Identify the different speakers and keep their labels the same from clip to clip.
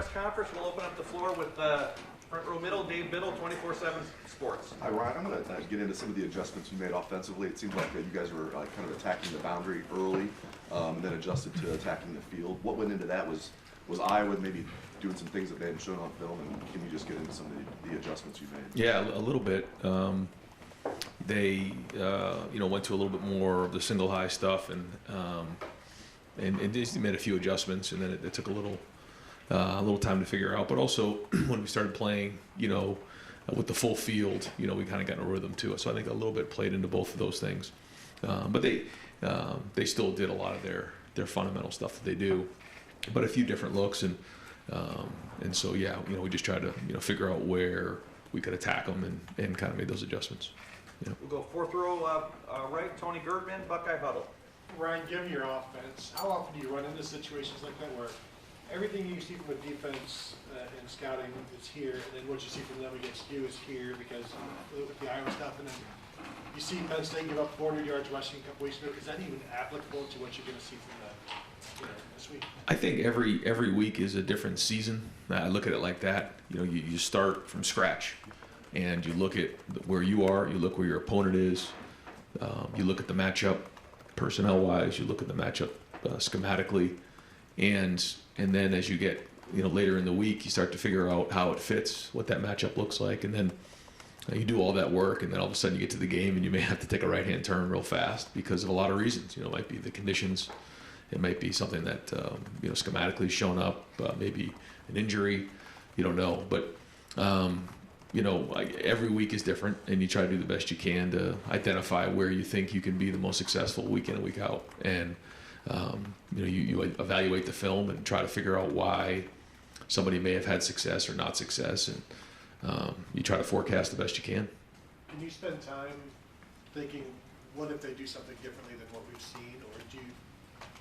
Speaker 1: press conference. We'll open up the floor with front row middle, Dave Biddle, 24/7 Sports.
Speaker 2: Hi, Ryan. I'm going to get into some of the adjustments you made offensively. It seems like you guys were kind of attacking the boundary early, and then adjusted to attacking the field. What went into that? Was Iowa maybe doing some things that they hadn't shown on film? And can you just get into some of the adjustments you made?
Speaker 3: Yeah, a little bit. They went to a little bit more of the single high stuff, and just made a few adjustments, and then it took a little time to figure out. But also when we started playing, with the full field, we kind of got in a rhythm too. So I think a little bit played into both of those things. But they still did a lot of their fundamental stuff that they do, but a few different looks, and so yeah, we just tried to figure out where we could attack them and kind of made those adjustments. Yeah.
Speaker 1: We'll go fourth row right, Tony Girdman, Buckeye Huddle.
Speaker 4: Ryan, given your offense, how often do you run into situations like that where everything you see from a defense and scouting is here, and then what you see from them against you is here because with the Iowa stuff, and then you see Penn State give up 400 yards rushing a couple weeks ago. Is that even applicable to what you're going to see from this week?
Speaker 3: I think every week is a different season. I look at it like that. You start from scratch, and you look at where you are. You look where your opponent is. You look at the matchup, personnel-wise. You look at the matchup schematically, and then as you get later in the week, you start to figure out how it fits, what that matchup looks like, and then you do all that work, and then all of a sudden you get to the game, and you may have to take a right-hand turn real fast because of a lot of reasons. It might be the conditions. It might be something that schematically shown up, maybe an injury. You don't know, but every week is different, and you try to do the best you can to identify where you think you can be the most successful week in and week out, and you evaluate the film and try to figure out why somebody may have had success or not success, and you try to forecast the best you can.
Speaker 4: Can you spend time thinking, what if they do something differently than what we've seen, or do you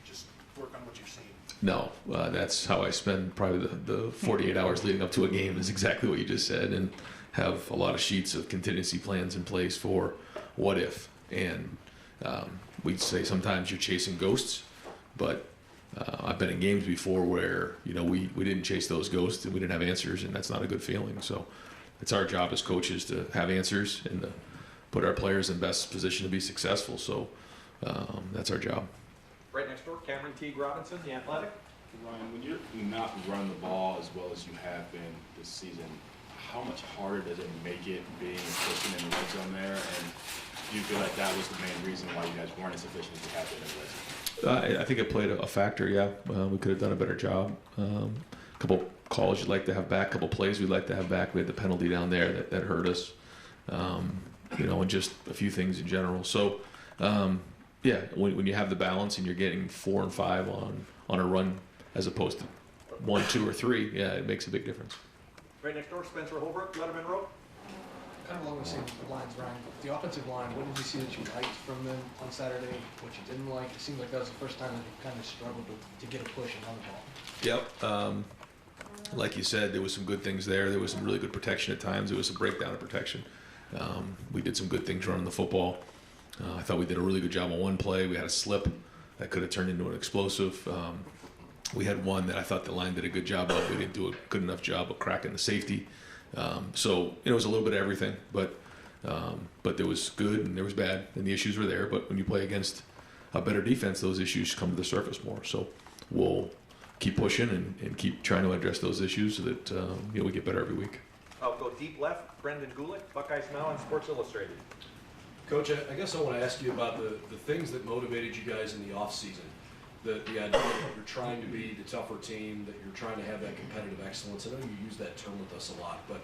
Speaker 4: just work on what you've seen?
Speaker 3: No, that's how I spend probably the 48 hours leading up to a game, is exactly what you just said, and have a lot of sheets of contingency plans in place for what if. And we'd say sometimes you're chasing ghosts, but I've been in games before where we didn't chase those ghosts and we didn't have answers, and that's not a good feeling. So it's our job as coaches to have answers and to put our players in best position to be successful. So that's our job.
Speaker 1: Right next door, Cameron Teague Robinson, The Athletic.
Speaker 5: Ryan, when you're not run the ball as well as you have been this season, how much harder does it make it being efficient in the red zone there? And do you feel like that was the main reason why you guys weren't as efficient as you have been in the red zone?
Speaker 3: I think it played a factor, yeah. We could have done a better job. A couple calls you'd like to have back, a couple plays we'd like to have back. We had the penalty down there that hurt us, and just a few things in general. So, yeah, when you have the balance and you're getting 4 and 5 on a run as opposed to 1, 2, or 3, yeah, it makes a big difference.
Speaker 1: Right next door, Spencer Holbrook, Letterman Row.
Speaker 6: Kind of along the same lines, Ryan. The offensive line, what did you see that you liked from them on Saturday? What you didn't like? It seemed like that was the first time that they kind of struggled to get a push and run the ball.
Speaker 3: Yep. Like you said, there was some good things there. There was some really good protection at times. There was a breakdown of protection. We did some good things running the football. I thought we did a really good job on one play. We had a slip that could have turned into an explosive. We had one that I thought the line did a good job of. We didn't do a good enough job of cracking the safety. So it was a little bit of everything, but there was good and there was bad, and the issues were there. But when you play against a better defense, those issues come to the surface more. So we'll keep pushing and keep trying to address those issues so that we get better every week.
Speaker 1: I'll go deep left, Brendan Gulick, Buckeyes Now on Sports Illustrated.
Speaker 7: Coach, I guess I want to ask you about the things that motivated you guys in the offseason. The idea that you're trying to be the tougher team, that you're trying to have that competitive excellence. I know you use that term with us a lot, but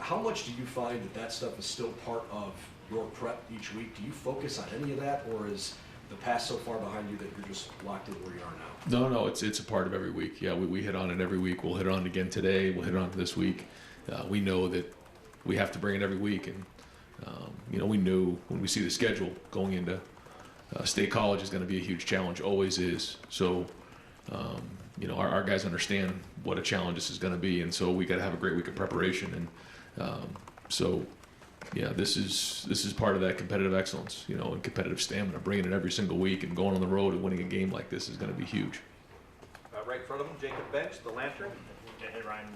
Speaker 7: how much do you find that stuff is still part of your prep each week? Do you focus on any of that, or is the past so far behind you that you're just locked in where you are now?
Speaker 3: No, it's a part of every week. Yeah, we hit on it every week. We'll hit on it again today. We'll hit on it this week. We know that we have to bring it every week, and we knew when we see the schedule going into State College is going to be a huge challenge, always is. So, our guys understand what a challenge this is going to be, and so we got to have a great week of preparation. And this is part of that competitive excellence, and competitive stamina. Bringing it every single week and going on the road and winning a game like this is going to be huge.
Speaker 1: Right in front of him, Jacob Bench, The Lantern.
Speaker 8: and Ryan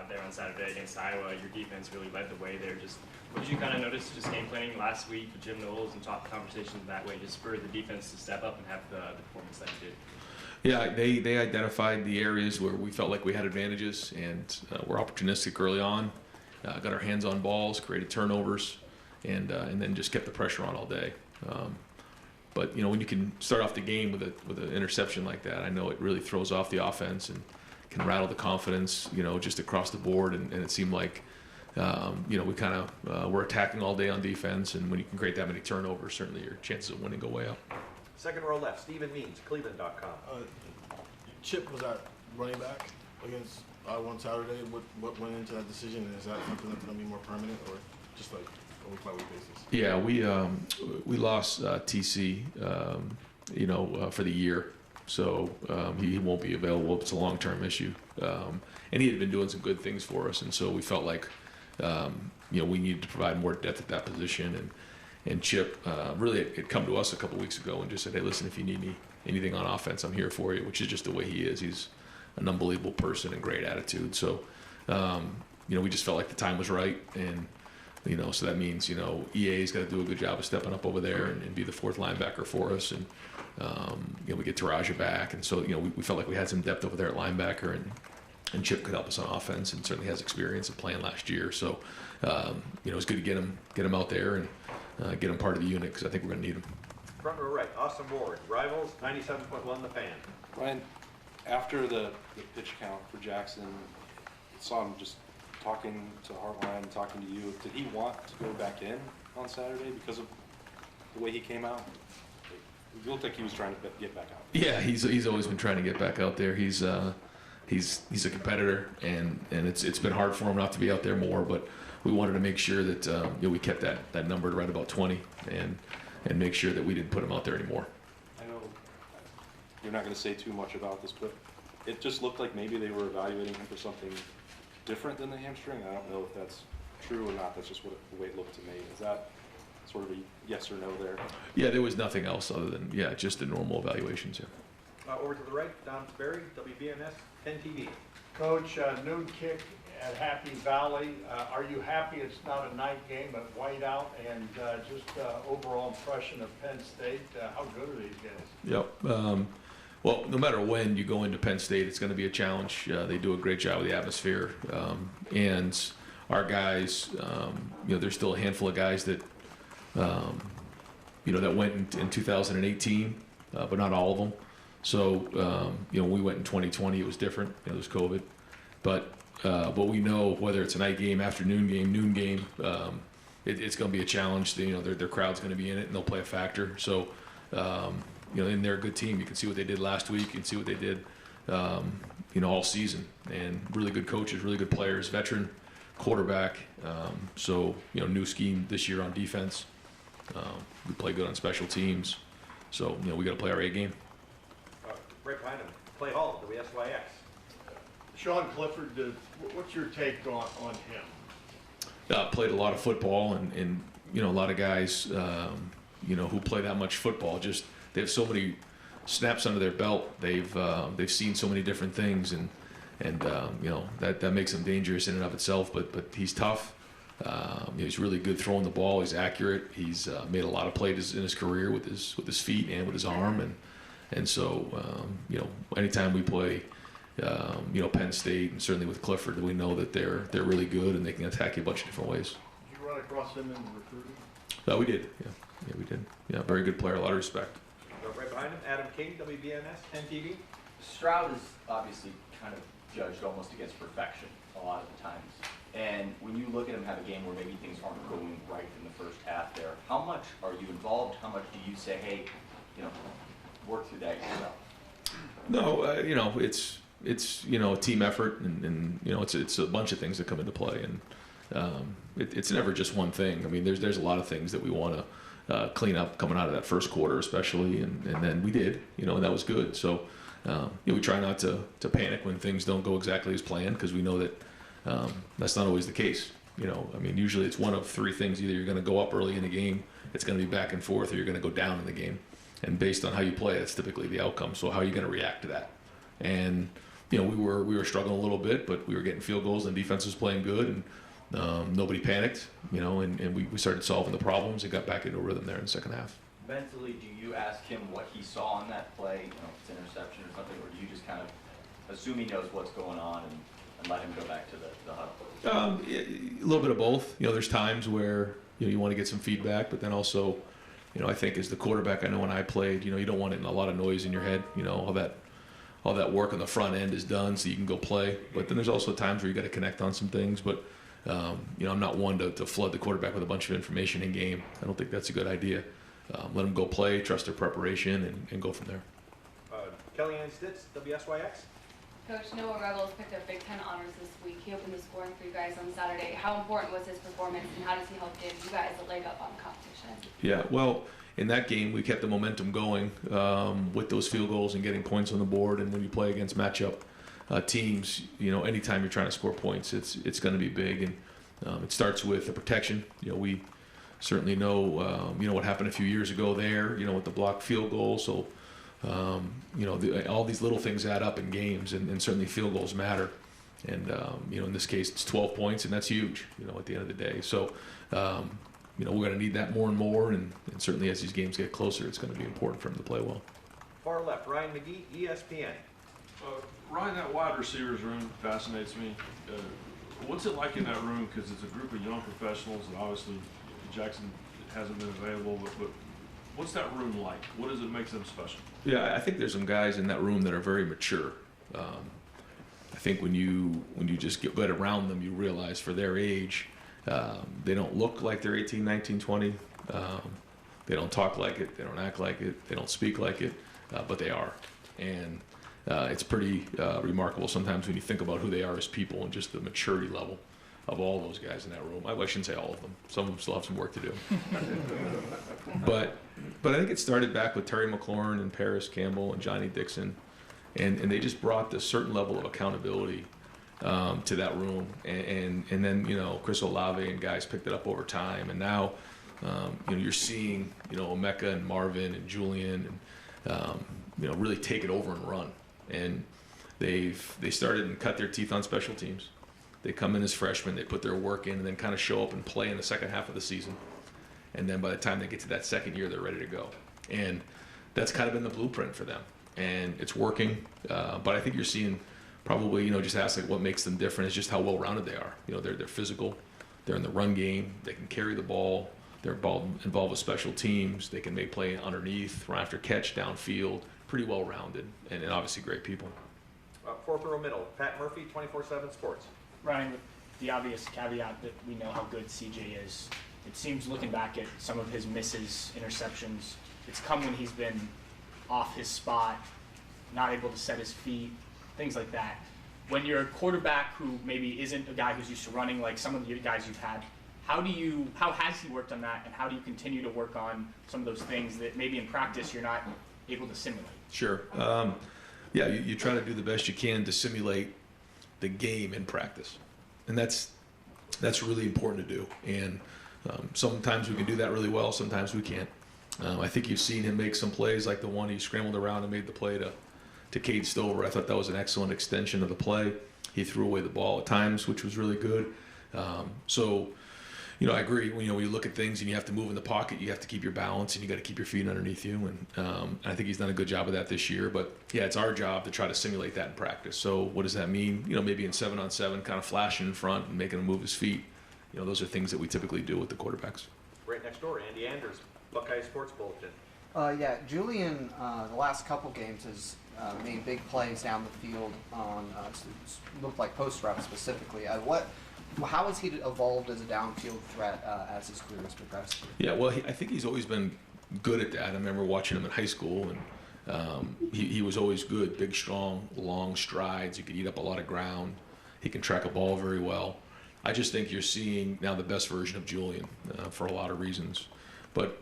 Speaker 8: there on Saturday against Iowa, your defense really led the way there. Just what did you kind of notice just game planning last week with Jim Knowles and talk conversations that way, just for the defense to step up and have the performance that you did?
Speaker 3: Yeah, they identified the areas where we felt like we had advantages, and were opportunistic early on. Got our hands on balls, created turnovers, and then just kept the pressure on all day. But when you can start off the game with an interception like that, I know it really throws off the offense and can rattle the confidence, just across the board. And it seemed like, we kind of were attacking all day on defense, and when you can create that many turnovers, certainly your chances of winning go way up.
Speaker 1: Second row left, Stephen Means, Cleveland.com.
Speaker 9: Chip was at running back against Iowa on Saturday. What went into that decision? And is that something that's going to be more permanent, or just like a week-by-week basis?
Speaker 3: Yeah, we lost TC, for the year, so he won't be available. It's a long-term issue, and he had been doing some good things for us, and so we felt like we needed to provide more depth at that position. And Chip really had come to us a couple weeks ago and just said, "Hey, listen, if you need anything on offense, I'm here for you," which is just the way he is. He's an unbelievable person and great attitude. So, we just felt like the time was right, and so that means EA's got to do a good job of stepping up over there and be the fourth linebacker for us, and we get Taraja back, and so we felt like we had some depth over there at linebacker, and Chip could help us on offense, and certainly has experience of playing last year. So, it's good to get him out there and get him part of the unit, because I think we're going to need him.
Speaker 1: Front row right, Austin Ward, Rivals, 97.1 The Fan.
Speaker 10: Ryan, after the pitch count for Jackson, saw him just talking to Heartline, talking to you. Did he want to go back in on Saturday because of the way he came out? It looked like he was trying to get back out.
Speaker 3: Yeah, he's always been trying to get back out there. He's a competitor, and it's been hard for him not to be out there more, but we wanted to make sure that we kept that number right about 20, and make sure that we didn't put him out there anymore.
Speaker 10: I know you're not going to say too much about this, but it just looked like maybe they were evaluating him for something different than the hamstring. I don't know if that's true or not. That's just the way it looked to me. Is that sort of a yes or no there?
Speaker 3: Yeah, there was nothing else other than just the normal evaluations. Yeah.
Speaker 1: Over to the right, Don Sperry, WBNS 10 TV.
Speaker 11: Coach, noon kick at Happy Valley. Are you happy it's not a night game at whiteout? And just overall impression of Penn State, how good are these guys?
Speaker 3: Yep. Well, no matter when you go into Penn State, it's going to be a challenge. They do a great job with the atmosphere. And our guys, there's still a handful of guys that, that went in 2018, but not all of them. So, when we went in 2020, it was different. There's COVID. But we know whether it's a night game, afternoon game, noon game, it's going to be a challenge. Their crowd's going to be in it, and they'll play a factor. So, and they're a good team. You can see what they did last week. You can see what they did, all season. And really good coaches, really good players, veteran quarterback. New scheme this year on defense. We play good on special teams. So, we got to play our A game.
Speaker 1: Right behind him, Clay Hall, WSYX.
Speaker 11: Sean Clifford, what's your take on him?
Speaker 3: Played a lot of football, and a lot of guys, who play that much football, just they have so many snaps under their belt. They've seen so many different things, and that makes him dangerous in and of itself. But he's tough. He's really good throwing the ball. He's accurate. He's made a lot of plays in his career with his feet and with his arm, and so anytime we play. Penn State, and certainly with Clifford, we know that they're really good and they can attack you a bunch of different ways.
Speaker 11: Did you run across him in recruiting?
Speaker 3: We did. Yeah, we did. Yeah, very good player, a lot of respect.
Speaker 1: Right behind him, Adam King, WBNS 10 TV.
Speaker 12: Stroud is obviously kind of judged almost against perfection a lot of the times. And when you look at him have a game where maybe things aren't going right in the first half there, how much are you involved? How much do you say, hey, work through that yourself?
Speaker 3: No, it's a team effort, and it's a bunch of things that come into play, and it's never just one thing. I mean, there's a lot of things that we want to clean up coming out of that first quarter, especially, and then we did, and that was good. So we try not to panic when things don't go exactly as planned, because we know that that's not always the case. Usually it's one of three things: either you're going to go up early in the game, it's going to be back and forth, or you're going to go down in the game. And based on how you play, that's typically the outcome. So how are you going to react to that? And you know, we were struggling a little bit, but we were getting field goals and defense was playing good, and nobody panicked, you know, and we started solving the problems and got back into a rhythm there in the second half.
Speaker 12: Mentally, do you ask him what he saw on that play, you know, if it's interception or something, or do you just kind of assume he knows what's going on and let him go back to the huddle?
Speaker 3: A little bit of both. You know, there's times where, you know, you want to get some feedback, but then also, you know, I think as the quarterback, I know when I played, you know, you don't want a lot of noise in your head. You know, all that work on the front end is done so you can go play. But then there's also times where you got to connect on some things. But, you know, I'm not one to flood the quarterback with a bunch of information in game. I don't think that's a good idea. Let them go play, trust their preparation, and go from there.
Speaker 1: Kellyanne Stitz, WSYX.
Speaker 13: Coach, Noah Rebels picked up Big Ten honors this week. He opened the scoring for you guys on Saturday. How important was his performance, and how does he help give you guys a leg up on the competition?
Speaker 3: Yeah, well, in that game, we kept the momentum going with those field goals and getting points on the board. And when you play against matchup teams, you know, anytime you're trying to score points, it's going to be big. And it starts with the protection. You know, we certainly know, you know, what happened a few years ago there, you know, with the blocked field goal. So, you know, all these little things add up in games, and certainly field goals matter. And, you know, in this case, it's 12 points, and that's huge, you know, at the end of the day. So, you know, we're going to need that more and more, and certainly as these games get closer, it's going to be important for him to play well.
Speaker 1: Far left, Ryan McGee, ESPN.
Speaker 14: Ryan, that wide receivers room fascinates me. What's it like in that room? Because it's a group of young professionals, and obviously Jackson hasn't been available, but what's that room like? What does it make them special?
Speaker 3: Yeah, I think there's some guys in that room that are very mature. I think when you just get around them, you realize for their age, they don't look like they're 18, 19, 20. They don't talk like it. They don't act like it. They don't speak like it, but they are. And it's pretty remarkable sometimes when you think about who they are as people and just the maturity level of all those guys in that room. I shouldn't say all of them. Some of them still have some work to do. But I think it started back with Terry McLaurin and Paris Campbell and Johnny Dixon. And they just brought this certain level of accountability to that room. And then, you know, Chris Olave and guys picked it up over time. And now, you know, you're seeing, you know, Emeka and Marvin and Julian and, you know, really take it over and run. And they started and cut their teeth on special teams. They come in as freshmen, they put their work in, and then kind of show up and play in the second half of the season. And then by the time they get to that second year, they're ready to go. And that's kind of been the blueprint for them. And it's working. But I think you're seeing probably, you know, just ask like what makes them different is just how well-rounded they are. You know, they're physical. They're in the run game. They can carry the ball. They're involved with special teams. They can make play underneath, run after catch, downfield. Pretty well-rounded, and obviously great people.
Speaker 1: Fourth row middle, Pat Murphy, 24/7 Sports.
Speaker 15: Ryan, with the obvious caveat that we know how good CJ is, it seems looking back at some of his misses, interceptions, it's come when he's been off his spot, not able to set his feet, things like that. When you're a quarterback who maybe isn't a guy who's used to running like some of the guys you've had, how has he worked on that, and how do you continue to work on some of those things that maybe in practice you're not able to simulate?
Speaker 3: Sure. Yeah, you try to do the best you can to simulate the game in practice, and that's really important to do. And sometimes we can do that really well, sometimes we can't. I think you've seen him make some plays like the one he scrambled around and made the play to Cade Stover. I thought that was an excellent extension of the play. He threw away the ball at times, which was really good. So, you know, I agree. When you look at things and you have to move in the pocket, you have to keep your balance and you got to keep your feet underneath you. And I think he's done a good job of that this year. But yeah, it's our job to try to simulate that in practice. So what does that mean? You know, maybe in 7-on-7, kind of flashing in front and making him move his feet. You know, those are things that we typically do with the quarterbacks.
Speaker 1: Right next door, Andy Anders, Buckeye Sports Bulletin.
Speaker 16: Yeah, Julian, the last couple games has made big plays down the field on looked like post routes specifically. How has he evolved as a downfield threat as his career has progressed?
Speaker 3: Yeah, well, I think he's always been good at that. I remember watching him in high school, and he was always good, big, strong, long strides. He could eat up a lot of ground. He can track a ball very well. I just think you're seeing now the best version of Julian for a lot of reasons. But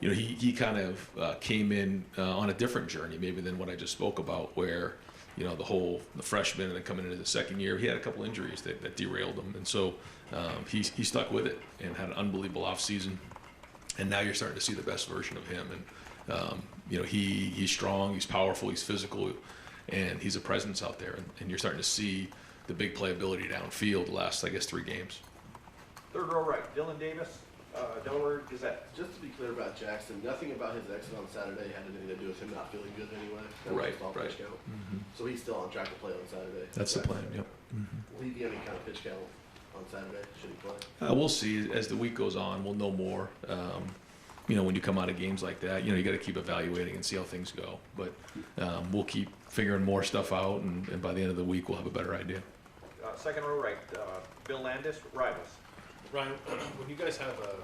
Speaker 3: you know, he kind of came in on a different journey maybe than what I just spoke about, where you know the freshman and then coming into the second year, he had a couple injuries that derailed him, and so he stuck with it and had an unbelievable offseason. And now you're starting to see the best version of him. And you know, he's strong, he's powerful, he's physical, and he's a presence out there, and you're starting to see the big playability downfield the last, I guess, 3 games.
Speaker 1: Third row right, Dylan Davis, Delaware Gazette.
Speaker 17: Just to be clear about Jackson, nothing about his exit on Saturday had anything to do with him not feeling good anyway. That was
Speaker 3: Right,
Speaker 17: just all
Speaker 3: right.
Speaker 17: pitch count.
Speaker 3: Mhm.
Speaker 17: So he's still on track to play on Saturday.
Speaker 3: That's the plan, yep.
Speaker 17: Will he be any kind of pitch count on Saturday? Should he play?
Speaker 3: We'll see as the week goes on. We'll know more. When you come out of games like that, you got to keep evaluating and see how things go. But we'll keep figuring more stuff out, and by the end of the week, we'll have a better idea.
Speaker 1: Second row right, Bill Landis, Rivals.
Speaker 7: Ryan, when you guys have a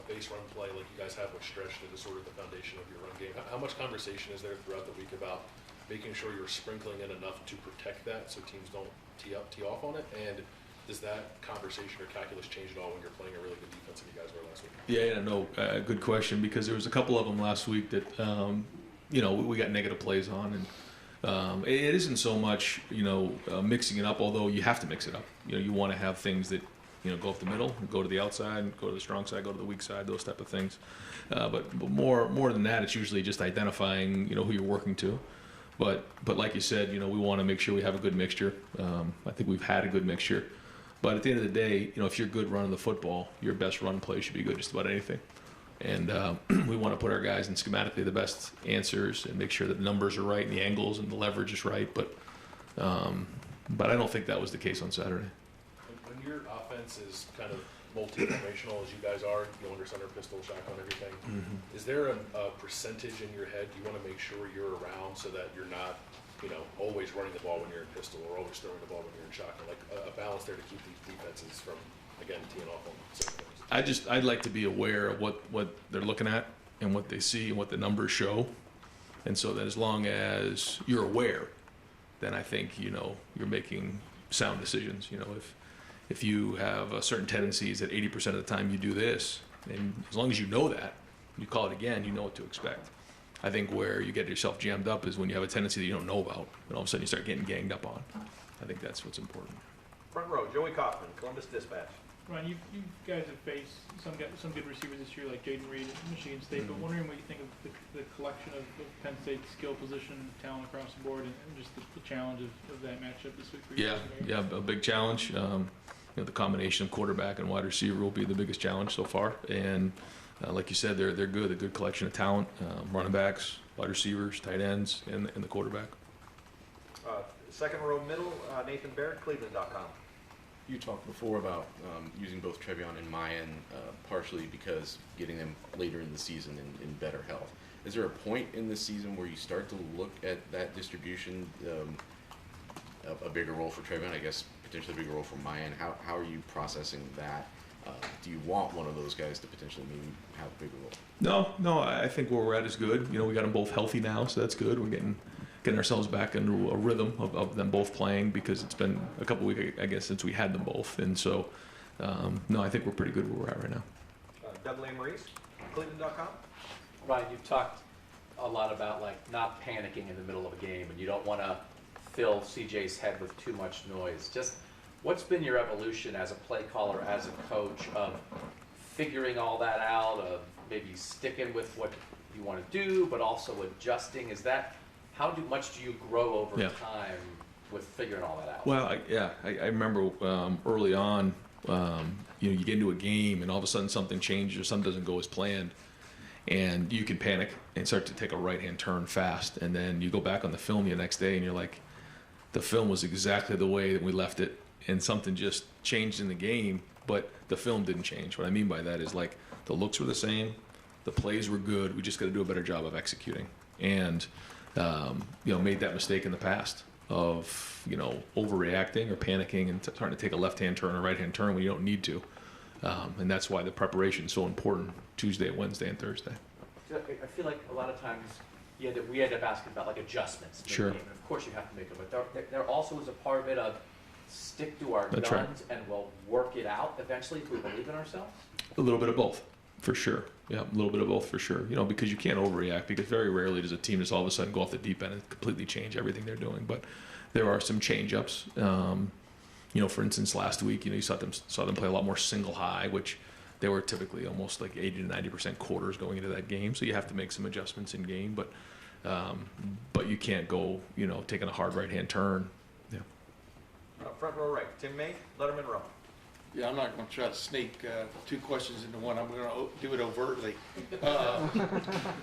Speaker 7: base run play like you guys have with stretch that is sort of the foundation of your run game, how much conversation is there throughout the week about making sure you're sprinkling in enough to protect that so teams don't tee off on it? And does that conversation or calculus change at all when you're playing a really good defense that you guys were last week?
Speaker 3: Yeah, good question, because there was a couple of them last week that we got negative plays on, and it isn't so much mixing it up, although you have to mix it up. You want to have things that go up the middle, go to the outside, go to the strong side, go to the weak side, those type of things. But more than that, it's usually just identifying who you're working to. But like you said, we want to make sure we have a good mixture. I think we've had a good mixture. But at the end of the day, if you're good running the football, your best run play should be good just about anything. And we want to put our guys in schematically the best answers and make sure that the numbers are right and the angles and the leverage is right. But I don't think that was the case on Saturday.
Speaker 7: When your offense is kind of multi-formational as you guys are, under center, pistol, shotgun, everything, is there a percentage in your head you want to make sure you're around so that you're not always running the ball when you're in pistol or always throwing the ball when you're in shotgun, like a balance there to keep these defenses from, again, teeing off on certain things?
Speaker 3: I'd like to be aware of what they're looking at and what they see and what the numbers show. And so that as long as you're aware, then I think, you're making sound decisions. If you have certain tendencies that 80% of the time you do this, and as long as you know that, you call it again, you know what to expect. I think where you get yourself jammed up is when you have a tendency that you don't know about, and all of a sudden you start getting ganged up on. I think that's what's important.
Speaker 1: Front row, Joey Kaufman, Columbus Dispatch.
Speaker 18: Ryan, you guys have faced some good receivers this year, like Jaden Reed at Michigan State, but wondering what you think of the collection of Penn State's skill position, talent across the board, and just the challenge of that matchup this week for you.
Speaker 3: Yeah, a big challenge. The combination of quarterback and wide receiver will be the biggest challenge so far. And like you said, they're good, a good collection of talent, running backs, wide receivers, tight ends, and the quarterback.
Speaker 1: Second row middle, Nathan Barrett, Cleveland.com.
Speaker 19: You talked before about using both Trevion and Mayan partially because getting them later in the season in better health. Is there a point in the season where you start to look at that distribution, a bigger role for Trevion, I guess potentially a bigger role for Mayan? How are you processing that? Do you want one of those guys to potentially maybe have a bigger role?
Speaker 3: No, I think where we're at is good. We got them both healthy now, so that's good. We're getting ourselves back into a rhythm of them both playing because it's been a couple weeks, I guess, since we had them both. And so, no, I think we're pretty good where we're at right now.
Speaker 1: Doug Maurice, Cleveland.com.
Speaker 20: Ryan, you've talked a lot about not panicking in the middle of a game, and you don't want to fill CJ's head with too much noise. Just what's been your evolution as a play caller, as a coach, of figuring all that out, of maybe sticking with what you want to do, but also adjusting? How much do you grow over time with figuring all that out?
Speaker 3: Well, I remember early on, you get into a game and all of a sudden something changes or something doesn't go as planned, and you can panic and start to take a right-hand turn fast, and then you go back on the film the next day and you're like, the film was exactly the way that we left it, and something just changed in the game, but the film didn't change. What I mean by that is the looks were the same, the plays were good, we just got to do a better job of executing. And made that mistake in the past of, overreacting or panicking and trying to take a left-hand turn or right-hand turn when you don't need to. And that's why the preparation is so important Tuesday, Wednesday, and Thursday.
Speaker 20: I feel like a lot of times we end up asking about adjustments.
Speaker 3: Sure.
Speaker 20: And of course you have to make them, but there also is a part of it of stick to our
Speaker 3: That's
Speaker 20: guns and we'll work it out eventually if we believe in ourselves.
Speaker 3: A little bit of both, for sure. Yeah, a little bit of both for sure. Because you can't overreact, because very rarely does a team just all of a sudden go off the deep end and completely change everything they're doing. But there are some change-ups. For instance, last week, you saw them play a lot more single high, which they were typically almost 80 to 90% quarters going into that game. So you have to make some adjustments in game. But But you can't go, taking a hard right-hand turn. Yeah.
Speaker 1: Front row right, Tim May, Letterman row.
Speaker 11: Yeah, I'm not going to try to sneak two questions into one. I'm going to do it overtly.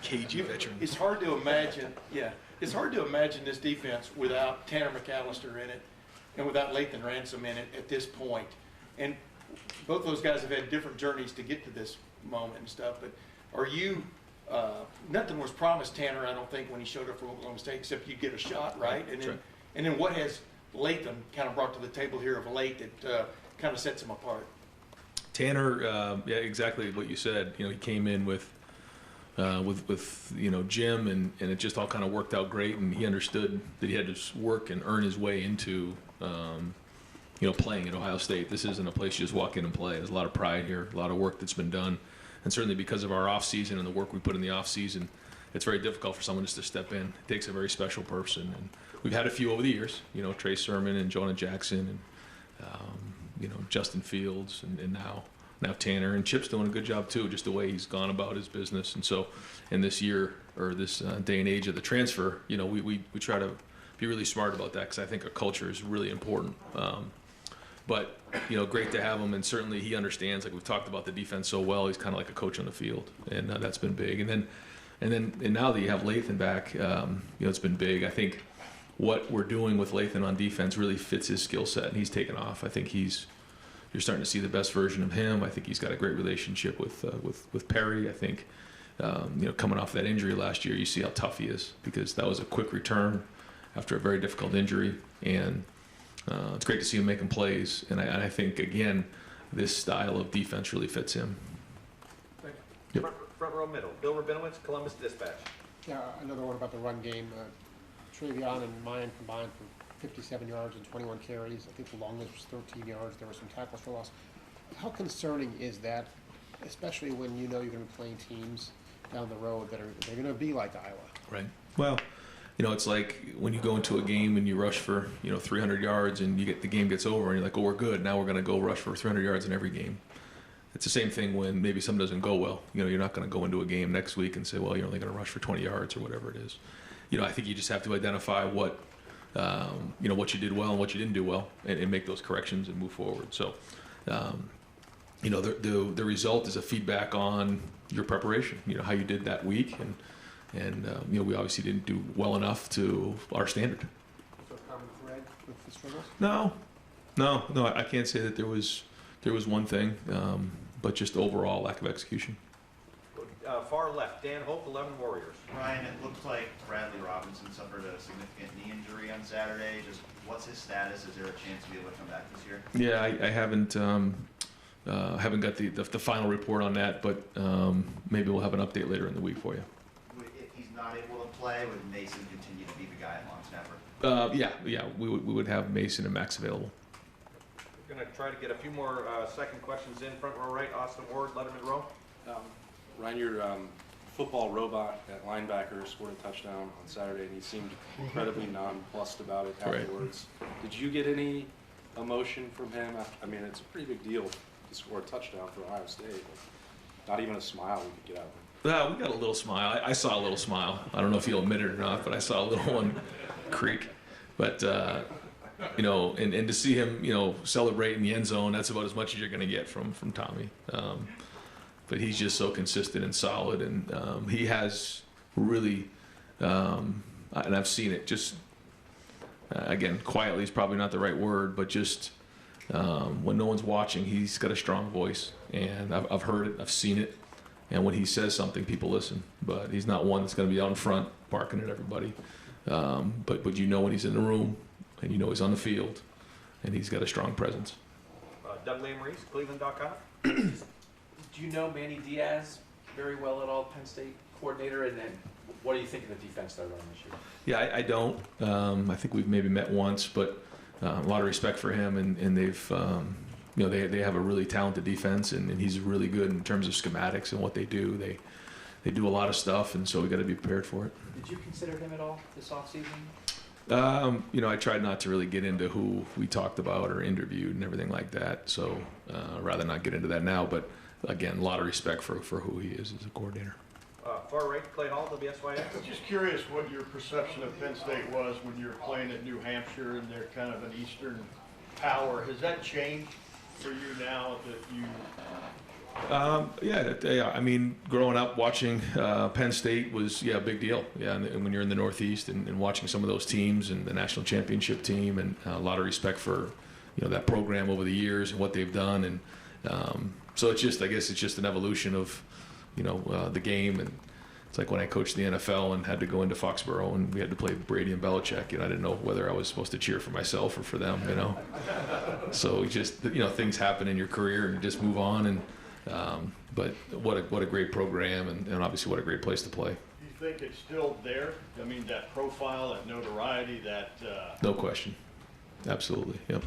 Speaker 3: KG veteran.
Speaker 11: It's hard to imagine, it's hard to imagine this defense without Tanner McAllister in it and without Lathan Ransom in it at this point. And both those guys have had different journeys to get to this moment and stuff. But are you, nothing was promised Tanner, I don't think, when he showed up for Oklahoma State, except you get a shot, right? And then what has Lathan kind of brought to the table here of late that kind of sets him apart?
Speaker 3: Tanner, yeah, exactly what you said. He came in with Jim, and it just all kind of worked out great. And he understood that he had to work and earn his way into, playing at Ohio State. This isn't a place you just walk in and play. There's a lot of pride here, a lot of work that's been done, and certainly because of our off season and the work we put in the off season, it's very difficult for someone just to step in. It takes a very special person, and we've had a few over the years. Trey Sermon and Jonah Jackson, and Justin Fields, and now Tanner, and Chip's doing a good job too, just the way he's gone about his business. And so in this year, or this day and age of the transfer, we try to be really smart about that, because I think our culture is really important. But great to have him, and certainly he understands, like we've talked about the defense so well, he's kind of like a coach on the field, and that's been big. And now that you have Lathan back, it's been big. I think what we're doing with Lathan on defense really fits his skill set, and he's taken off. I think you're starting to see the best version of him. I think he's got a great relationship with Perry. I think coming off that injury last year, you see how tough he is, because that was a quick return after a very difficult injury, and it's great to see him making plays. And I think, again, this style of defense really fits him. Yep.
Speaker 1: Front row middle, Bill Rabinowitz, Columbus Dispatch.
Speaker 21: Yeah, another one about the run game. Trevion and Mayan combined for 57 yards and 21 carries. I think the longest was 13 yards. There were some tackles for loss. How concerning is that, especially when you're going to be playing teams down the road that they're going to be like Iowa?
Speaker 3: Right. Well, it's like when you go into a game and you rush for 300 yards, and the game gets over, and you're like, oh, we're good. Now we're going to go rush for 300 yards in every game. It's the same thing when maybe something doesn't go well. You're not going to go into a game next week and say, well, you're only going to rush for 20 yards or whatever it is. I think you just have to identify what you did well and what you didn't do well, and make those corrections and move forward. So, the result is a feedback on your preparation. How you did that week, and we obviously didn't do well enough to our standard.
Speaker 21: So common thread with the struggles?
Speaker 3: No, I can't say that there was one thing, but just overall lack of execution.
Speaker 1: Far left, Dan Hope, 11 Warriors.
Speaker 22: Ryan, it looked like Bradley Robinson suffered a significant knee injury on Saturday. Just what's his status? Is there a chance to be able to come back this year?
Speaker 3: Yeah, I haven't got the final report on that, but maybe we'll have an update later in the week for you.
Speaker 22: If he's not able to play, would Mason continue to be the guy at long snapper?
Speaker 3: Yeah, we would have Mason and Max available.
Speaker 1: We're going to try to get a few more second questions in. Front row right, Austin Ward, Letterman row.
Speaker 10: Ryan, your football robot at linebacker scored a touchdown on Saturday, and he seemed incredibly nonplussed about it afterwards. Right. Did you get any emotion from him? I mean, it's a pretty big deal to score a touchdown for Ohio State. Not even a smile we could get out of him.
Speaker 3: We got a little smile. I saw a little smile. I don't know if he'll admit it or not, but I saw a little one creak. But, and to see him, celebrate in the end zone, that's about as much as you're going to get from Tommy. But he's just so consistent and solid, and he has really, and I've seen it, just, again, quietly is probably not the right word, but just when no one's watching, he's got a strong voice, and I've heard it, I've seen it, and when he says something, people listen, but he's not one that's going to be out in front barking at everybody, but when he's in the room, and he's on the field, and he's got a strong presence.
Speaker 1: Doug Lamreese, Cleveland.com.
Speaker 20: Do you know Manny Diaz very well at all, Penn State coordinator? And then what do you think of the defense they're running this year?
Speaker 3: Yeah, I don't. I think we've maybe met once, but a lot of respect for him, and they've, they have a really talented defense, and he's really good in terms of schematics and what they do. They do a lot of stuff, and so we got to be prepared for it.
Speaker 20: Did you consider him at all this offseason?
Speaker 3: I tried not to really get into who we talked about or interviewed and everything like that, so rather not get into that now, but again, a lot of respect for who he is as a coordinator.
Speaker 1: Far right, Clay Hall, WSYX.
Speaker 11: Just curious what your perception of Penn State was when you were playing at New Hampshire and they're kind of an Eastern power. Has that changed for you now that you?
Speaker 3: Yeah. I mean, growing up watching Penn State was a big deal. Yeah, and when you're in the Northeast and watching some of those teams and the national championship team, and a lot of respect for that program over the years and what they've done, and so it's just, I guess it's just an evolution of the game. And it's like when I coached the NFL and had to go into Foxborough and we had to play Brady and Belichick. I didn't know whether I was supposed to cheer for myself or for them. So just things happen in your career and you just move on. And but what a great program, and obviously what a great place to play.
Speaker 11: Do you think it's still there? I mean, that profile, that notoriety, that.
Speaker 3: No question. Absolutely. Yep.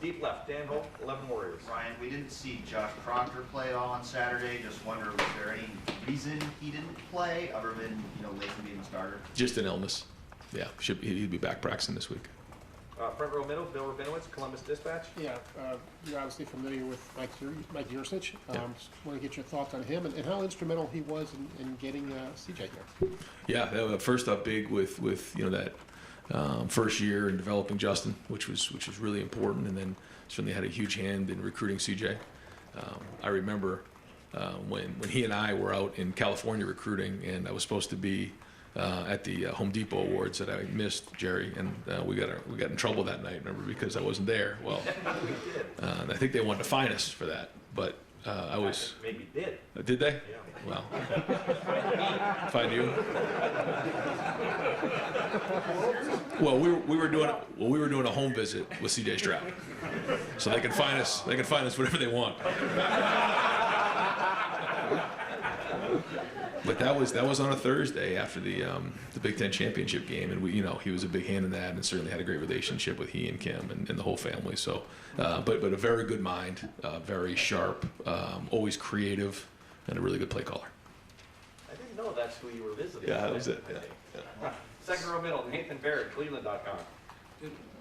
Speaker 1: Deep left, Dan Hope, 11 Warriors.
Speaker 22: Ryan, we didn't see Josh Proctor play at all on Saturday. Just wonder, was there any reason he didn't play other than Latham being the starter?
Speaker 3: Just an illness. Yeah, he'd be back practicing this week.
Speaker 1: Front row middle, Bill Rabinowitz, Columbus Dispatch.
Speaker 21: Yeah, you're obviously familiar with Mike Yursich. Just want to get your thoughts on him and how instrumental he was in getting CJ here.
Speaker 3: Yeah, first up big with that first year in developing Justin, which was really important, and then certainly had a huge hand in recruiting CJ. I remember when he and I were out in California recruiting, and I was supposed to be at the Home Depot Awards that I missed, Jerry, and we got in trouble that night. Remember, because I wasn't there. Well, I think they wanted to fine us for that, but I was.
Speaker 1: Maybe did.
Speaker 3: Did they?
Speaker 1: Yeah.
Speaker 3: Well, fine you. Well, we were doing a home visit with C.J. Stroud, so they can fine us. They can fine us whatever they want. But that was on a Thursday after the Big Ten championship game, and he was a big hand in that, and certainly had a great relationship with he and Kim and the whole family. So, but a very good mind, very sharp, always creative, and a really good play caller.
Speaker 1: I didn't know that's who you were visiting.
Speaker 3: Yeah, that was it. Yeah.
Speaker 1: Second row middle, Nathan Barrett, Cleveland.com.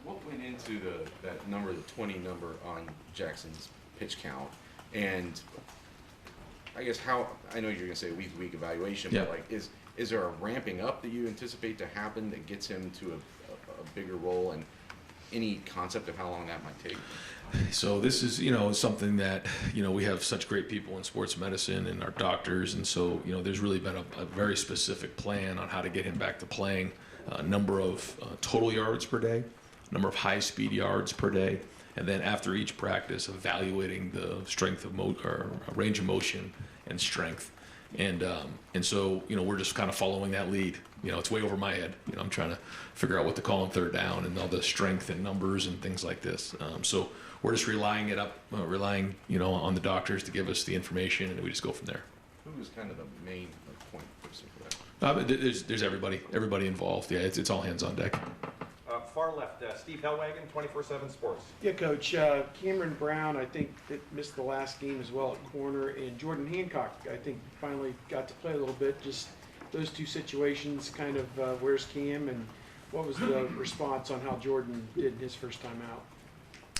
Speaker 19: What went into that number, the 20 number on Jackson's pitch count, and I guess I know you're going to say week-to-week evaluation,
Speaker 3: Yeah.
Speaker 19: but like, is there a ramping up that you anticipate to happen that gets him to a bigger role, and any concept of how long that might take?
Speaker 3: So this is, something that, we have such great people in sports medicine and our doctors, and so, there's really been a very specific plan on how to get him back to playing, number of total yards per day, number of high-speed yards per day, and then after each practice, evaluating the strength of range of motion and strength. And so, we're just kind of following that lead. It's way over my head. I'm trying to figure out what to call on third down and all the strength and numbers and things like this. So we're just relying on the doctors to give us the information, and we just go from there.
Speaker 19: Who was kind of the main point person for that?
Speaker 3: There's everybody involved. Yeah, it's all hands on deck.
Speaker 1: Far left, Steve Hellwagon, 24/7 Sports.
Speaker 2: Yeah, Coach. Cameron Brown, I think, that missed the last game as well at corner, and Jordan Hancock, I think, finally got to play a little bit. Just those two situations, kind of where's Cam, and what was the response on how Jordan did his first time out?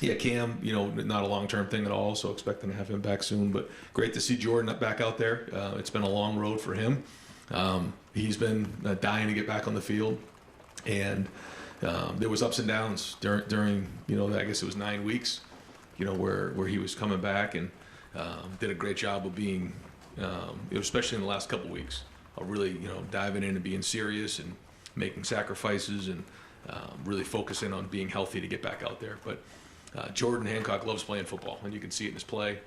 Speaker 3: Yeah, Cam, not a long-term thing at all, so expecting to have him back soon. But great to see Jordan back out there. It's been a long road for him. He's been dying to get back on the field, and there was ups and downs during I guess it was 9 weeks, where he was coming back and did a great job of being, especially in the last couple weeks, of really diving in and being serious and making sacrifices and really focusing on being healthy to get back out there. But Jordan Hancock loves playing football, and you can see it in his play,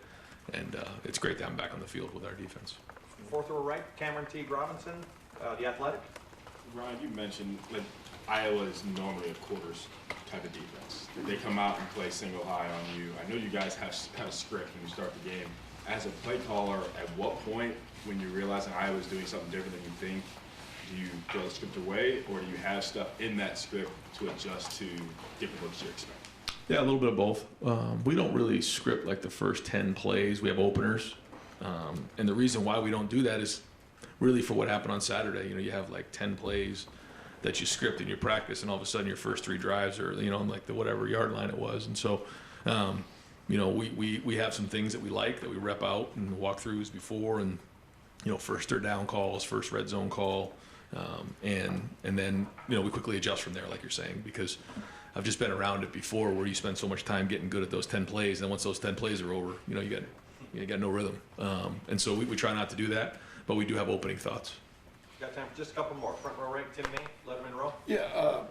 Speaker 3: and it's great to have him back on the field with our defense.
Speaker 1: Fourth row right, Cameron Teague Robinson, The Athletic.
Speaker 5: Ryan, you mentioned Iowa is normally a quarters type of defense. They come out and play single high on you. I know you guys have a script when you start the game. As a play caller, at what point, when you realize that Iowa is doing something different than you think, do you throw the script away, or do you have stuff in that script to adjust to different looks you expect?
Speaker 3: Yeah, a little bit of both. We don't really script like the first 10 plays. We have openers. And the reason why we don't do that is really for what happened on Saturday. You have like 10 plays that you script in your practice, and all of a sudden your first 3 drives are, on like the whatever yard line it was. And so, we have some things that we like that we rep out and walkthroughs before, and first third down calls, first red zone call, and then we quickly adjust from there, like you're saying, because I've just been around it before, where you spend so much time getting good at those 10 plays, and then once those 10 plays are over, you got no rhythm, and so we try not to do that, but we do have opening thoughts.
Speaker 1: Got time for just a couple more. Front row right, Tim May, Letterman row.
Speaker 4: Yeah,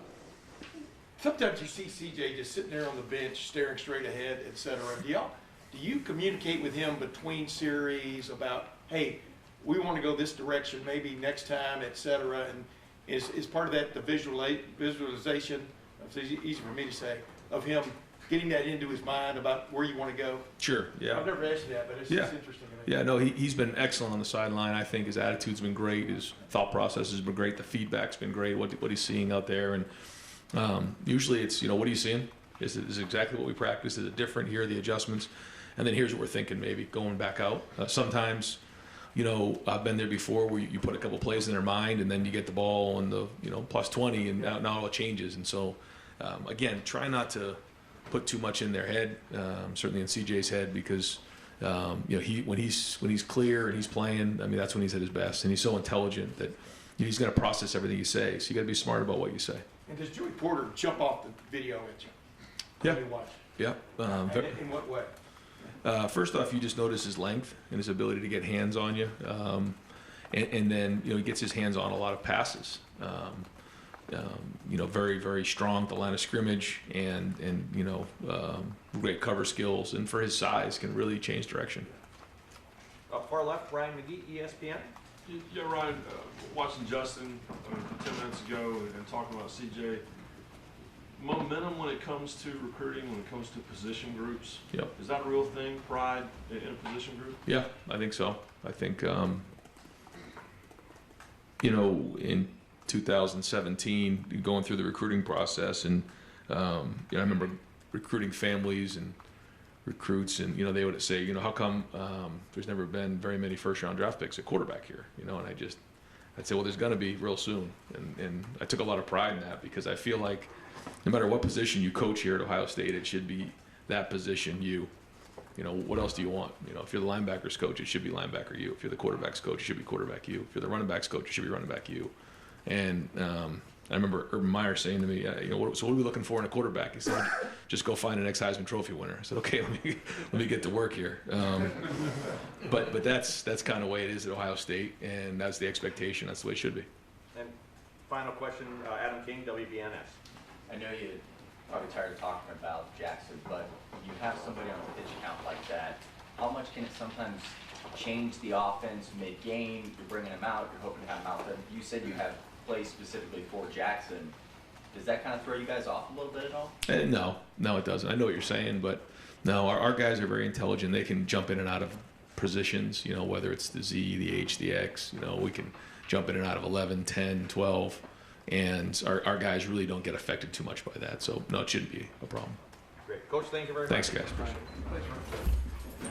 Speaker 4: sometimes you see CJ just sitting there on the bench, staring straight ahead, et cetera. Do you communicate with him between series about, hey, we want to go this direction, maybe next time, et cetera, and is part of that the visualization, it's easy for me to say, of him getting that into his mind about where you want to go?
Speaker 3: Sure, yeah.
Speaker 4: I've never asked you that, but it's just interesting to me.
Speaker 3: Yeah, no, he's been excellent on the sideline. I think his attitude's been great. His thought process has been great. The feedback's been great, what he's seeing out there. And usually it's, what are you seeing? Is it exactly what we practiced? Is it different? Here are the adjustments. And then here's what we're thinking, maybe going back out. Sometimes, I've been there before, where you put a couple plays in their mind, and then you get the ball on the, plus 20, and now it changes. And so, again, try not to put too much in their head, certainly in CJ's head, because when he's clear and he's playing, that's when he's at his best, and he's so intelligent that he's going to process everything you say. So you got to be smart about what you say.
Speaker 4: And does Joey Porter jump off the video at you?
Speaker 3: Yeah.
Speaker 4: When you watch?
Speaker 3: Yeah.
Speaker 4: In what way?
Speaker 3: First off, you just notice his length and his ability to get hands on you, and then he gets his hands on a lot of passes. Very, very strong at the line of scrimmage, and great cover skills, and for his size can really change direction.
Speaker 1: Far left, Ryan McGee, ESPN.
Speaker 14: Yeah, Ryan, watching Justin 10 minutes ago and talking about CJ, momentum when it comes to recruiting, when it comes to position groups.
Speaker 3: Yep.
Speaker 14: Is that a real thing, pride in a position group?
Speaker 3: Yeah, I think so. I think, in 2017, going through the recruiting process, and I remember recruiting families and recruits, and they would say, how come there's never been very many first-round draft picks at quarterback here? And I'd say, well, there's going to be real soon, and I took a lot of pride in that, because I feel like no matter what position you coach here at Ohio State, it should be that position. What else do you want? If you're the linebackers coach, it should be linebacker you. If you're the quarterbacks coach, it should be quarterback you. If you're the running backs coach, it should be running back you. And I remember Urban Meyer saying to me, so what are we looking for in a quarterback? He said, just go find an ex-Heisman Trophy winner. I said, okay, let me get to work here. But that's kind of the way it is at Ohio State, and that's the expectation. That's the way it should be.
Speaker 1: And final question, Adam King, WBNS.
Speaker 12: I know you're probably tired of talking about Jackson, but you have somebody on the pitch count like that. How much can it sometimes change the offense mid-game? You're bringing him out, you're hoping to have him out. But you said you have plays specifically for Jackson. Does that kind of throw you guys off a little bit at all?
Speaker 3: No, it doesn't. I know what you're saying, but no, our guys are very intelligent. They can jump in and out of positions, whether it's the Z, the H, the X. We can jump in and out of 11, 10, 12. And our guys really don't get affected too much by that. So, no, it shouldn't be a problem.
Speaker 1: Great. Coach, thank you very much.
Speaker 3: Thanks, guys. Appreciate it.
Speaker 4: Thanks, Ron.